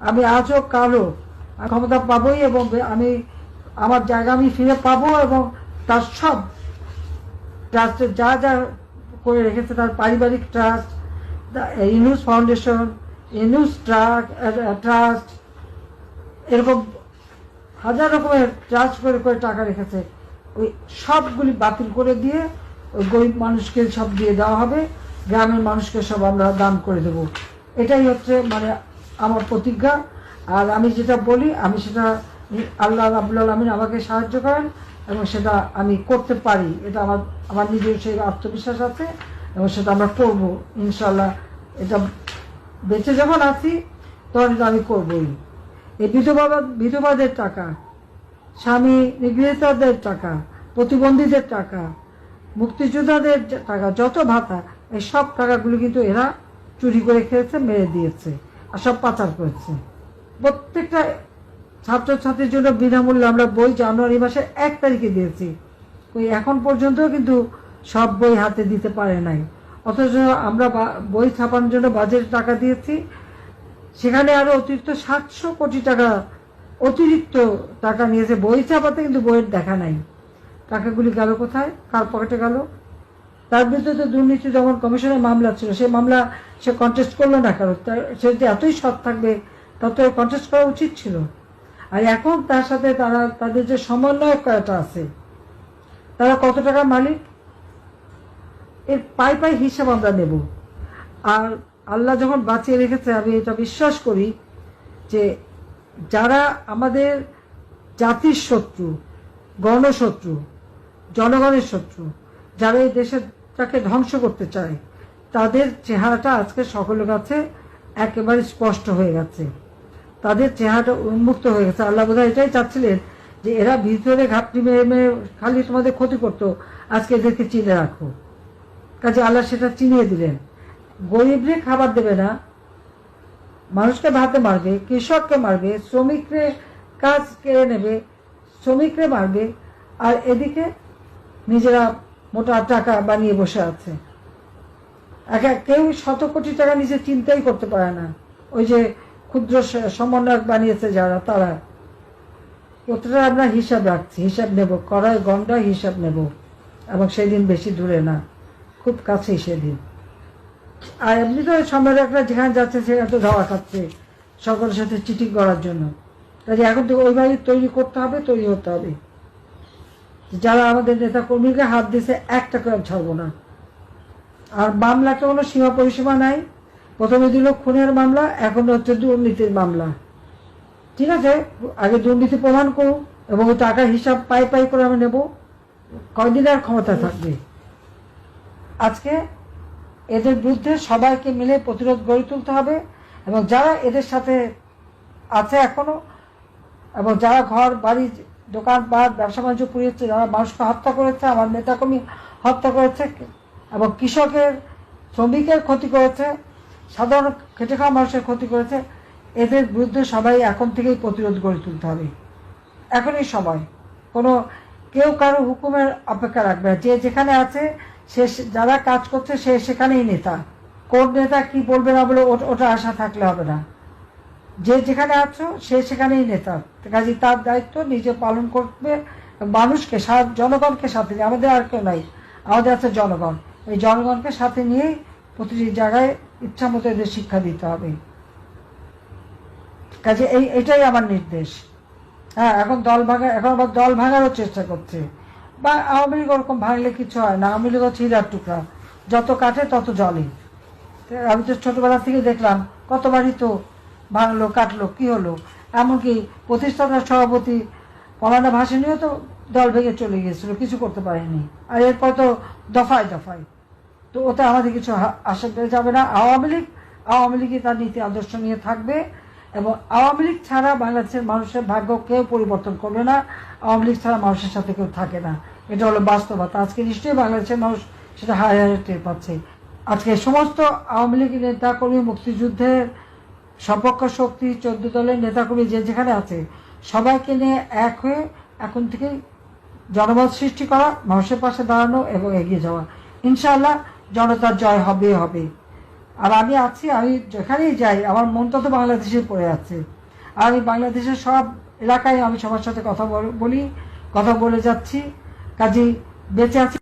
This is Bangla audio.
আমি আজও কালও ক্ষমতা পাবোই, এবং আমি আমার জায়গা আমি ফিরে পাবো, এবং তার সব ট্রাস্টের যা যা করে রেখেছে, তার পারিবারিক trust, Yunus foundation, Yunus trust, এরকম হাজার রকমের ট্রাস্ট করে করে টাকা রেখেছে, ওই সবগুলি বাতিল করে দিয়ে ওই গরিব মানুষকে সব দিয়ে দেওয়া হবে, গ্রামের মানুষকে সব আমরা দান করে দেব। এটাই হচ্ছে মানে আমার প্রতিজ্ঞা। আর আমি যেটা বলি, আমি সেটা আল্লাহ রাব্বুল আলামিন আমাকে সাহায্য করেন, এবং সেটা আমি করতে পারি, এটা আমার নিজের সেই আত্মবিশ্বাস আছে, এবং সেটা আমরা করব ইনশাল্লাহ। এটা বেঁচে যখন আছি তখন এটা আমি করবই। এই বিধবাদের টাকা, স্বামী নিগৃহীতদের টাকা, প্রতিবন্ধীদের টাকা, মুক্তিযোদ্ধাদের টাকা, যত ভাতা, এই সব টাকাগুলো কিন্তু এরা চুরি করে খেয়েছে, মেরে দিয়েছে, আর সব পাচার করেছে। প্রত্যেকটা ছাত্রছাত্রীর জন্য বিনামূল্যে আমরা বই জানুয়ারি মাসের 1 তারিখে দিয়েছি, ওই এখন পর্যন্ত কিন্তু সব বই হাতে দিতে পারে নাই। অথচ আমরা বই ছাপানোর জন্য বাজেট টাকা দিয়েছি, সেখানে আরো অতিরিক্ত 700 কোটি টাকা অতিরিক্ত টাকা নিয়েছে বই ছাপাতে, কিন্তু বইয়ের দেখা নাই। টাকাগুলি গেল কোথায়, কার পকেটে গেল? তার বিরুদ্ধে তো দুর্নীতি দমন কমিশনের মামলা ছিল, সেই মামলা সে কন্টেস্ট করলো না, কারণ সে যে এতই সৎ থাকবে তত কন্টেস্ট করা উচিত ছিল। আর এখন তার সাথে তাদের যে সমন্বয়ক কয়টা আছে, তারা কত টাকা মালিক, এর পাই পাই হিসাব আমরা নেব। আর আল্লাহ যখন বাঁচিয়ে রেখেছে, আমি এটা বিশ্বাস করি যে যারা আমাদের জাতির শত্রু, গণশত্রু, জনগণের শত্রু, যারা এই দেশটাকে ধ্বংস করতে চায়, তাদের চেহারাটা আজকে সকলের কাছে একেবারে স্পষ্ট হয়ে গেছে, তাদের চেহারাটা উন্মুক্ত হয়ে গেছে। আল্লাহ বোধহয় এটাই চাচ্ছিলেন যে এরা ভিতরে ঘাপটি মেরে মেরে খালি তোমাদের ক্ষতি করতো, আজকে এদেরকে চিনে রাখো। কাজে আল্লাহ সেটা চিনিয়ে দিলেন। গরিবরে খাবার দেবে না, মানুষকে ভাতে মারবে, কৃষককে মারবে, শ্রমিকরে কাজ কেড়ে নেবে, শ্রমিকরে মারবে, আর এদিকে নিজেরা মোটা টাকা বানিয়ে বসে আছে। কেউ 100 কোটি টাকা নিজে চিন্তাই করতে পারে না। ওই যে ক্ষুদ্র সমন্বয়ক বানিয়েছে যারা, তারা কতটা আমরা হিসাব রাখছি, হিসাব নেব, কড়াই গন্ডায় হিসাব নেব, এবং সেই দিন বেশি দূরে না, খুব কাছেই সেদিন। আর এমনি তো সম্রাটরা যেখানে যাচ্ছে সেখানে তো ধাওয়া খাচ্ছে সকলের সাথে চিটিং করার জন্য। কাজে এখন তো ওইভাবে তৈরি করতে হবে, তৈরি হতে হবে। যারা আমাদের নেতা কর্মীকে হাত দিয়েছে, একটা করে ছাড়বো না। আর মামলাটা কোনো সীমা পরিসীমা নাই। প্রথমে দিল খুনের মামলা, এখন হচ্ছে দুর্নীতির মামলা। ঠিক আছে, আগে দুর্নীতি প্রমাণ করুক, এবং ওই টাকার হিসাব পাই পাই করে আমি নেব। কয়দিন আর ক্ষমতা থাকবে? আজকে এদের বিরুদ্ধে সবাইকে মিলে প্রতিরোধ গড়ে তুলতে হবে, এবং যারা এদের সাথে আছে এখনো, এবং যারা ঘর বাড়ি দোকানপাট ব্যবসা বাণিজ্য পুড়িয়েছে, যারা মানুষকে হত্যা করেছে, আমার নেতাকর্মী হত্যা করেছে, এবং কৃষকের শ্রমিকের ক্ষতি করেছে, সাধারণ খেটে খাওয়া মানুষের ক্ষতি করেছে, এদের বিরুদ্ধে সবাই এখন থেকেই প্রতিরোধ গড়ে তুলতে হবে। এখনই সময়, কোনো কেউ কারো হুকুমের অপেক্ষা রাখবে না। যে যেখানে আছে, সে যারা কাজ করছে সে সেখানেই নেতা। কোন নেতা কি বলবে না বলে ওটা আশা থাকলে হবে না। যে যেখানে আছো সে সেখানেই নেতা। কাজে তার দায়িত্ব নিজে পালন করবে, মানুষকে জনগণকে সাথে নিয়ে, আমাদের আর কেউ নাই, আমাদের আছে জনগণ। এই জনগণকে সাথে নিয়েই প্রতিটি জায়গায় ইচ্ছা মতো এদের শিক্ষা দিতে হবে। কাজে এটাই আমার নির্দেশ। হ্যাঁ, এখন আবার দল ভাঙারও চেষ্টা করছে, বা আওয়ামী লীগ ওরকম ভাঙলে কিছু হয় না। আওয়ামী লীগ হচ্ছে হীরার টুকরা, যত কাটে তত জলে। আমি তো ছোটবেলা থেকে দেখলাম কতবারই তো ভাঙলো কাটলো, কি হলো? এমনকি প্রতিষ্ঠাতার সভাপতি মৌলানা ভাসানীও তো দল ভেঙে চলে গিয়েছিল, কিছু করতে পারেনি। আর এরপর তো দফায় দফায়, তো ওতে আমাদের কিছু আশা পেয়ে যাবে না। আওয়ামী লীগই তার নীতি আদর্শ নিয়ে থাকবে, এবং আওয়ামী লীগ ছাড়া বাংলাদেশের মানুষের ভাগ্য কেউ পরিবর্তন করবে না। আওয়ামী লীগ ছাড়া মানুষের সাথে কেউ থাকে না, এটা হলো বাস্তবতা। আজকে নিশ্চয়ই বাংলাদেশের মানুষ সেটা হায় হায় টের পাচ্ছে। আজকে সমস্ত আওয়ামী লীগের নেতাকর্মী, মুক্তিযুদ্ধের সপক্ষ শক্তি, 14 দলের নেতাকর্মী যে যেখানে আছে, সবাইকে নিয়ে এক হয়ে এখন থেকেই জনমত সৃষ্টি করা, মানুষের পাশে দাঁড়ানো এবং এগিয়ে যাওয়া। ইনশাআল্লাহ জনতার জয় হবে হবে। আর আমি আছি, আমি যেখানেই যাই আমার মনটা তো বাংলাদেশে পড়ে আছে। আর আমি বাংলাদেশের সব এলাকায় আমি সবার সাথে কথা বলি, কথা বলে যাচ্ছি, কাজেই বেঁচে আছি।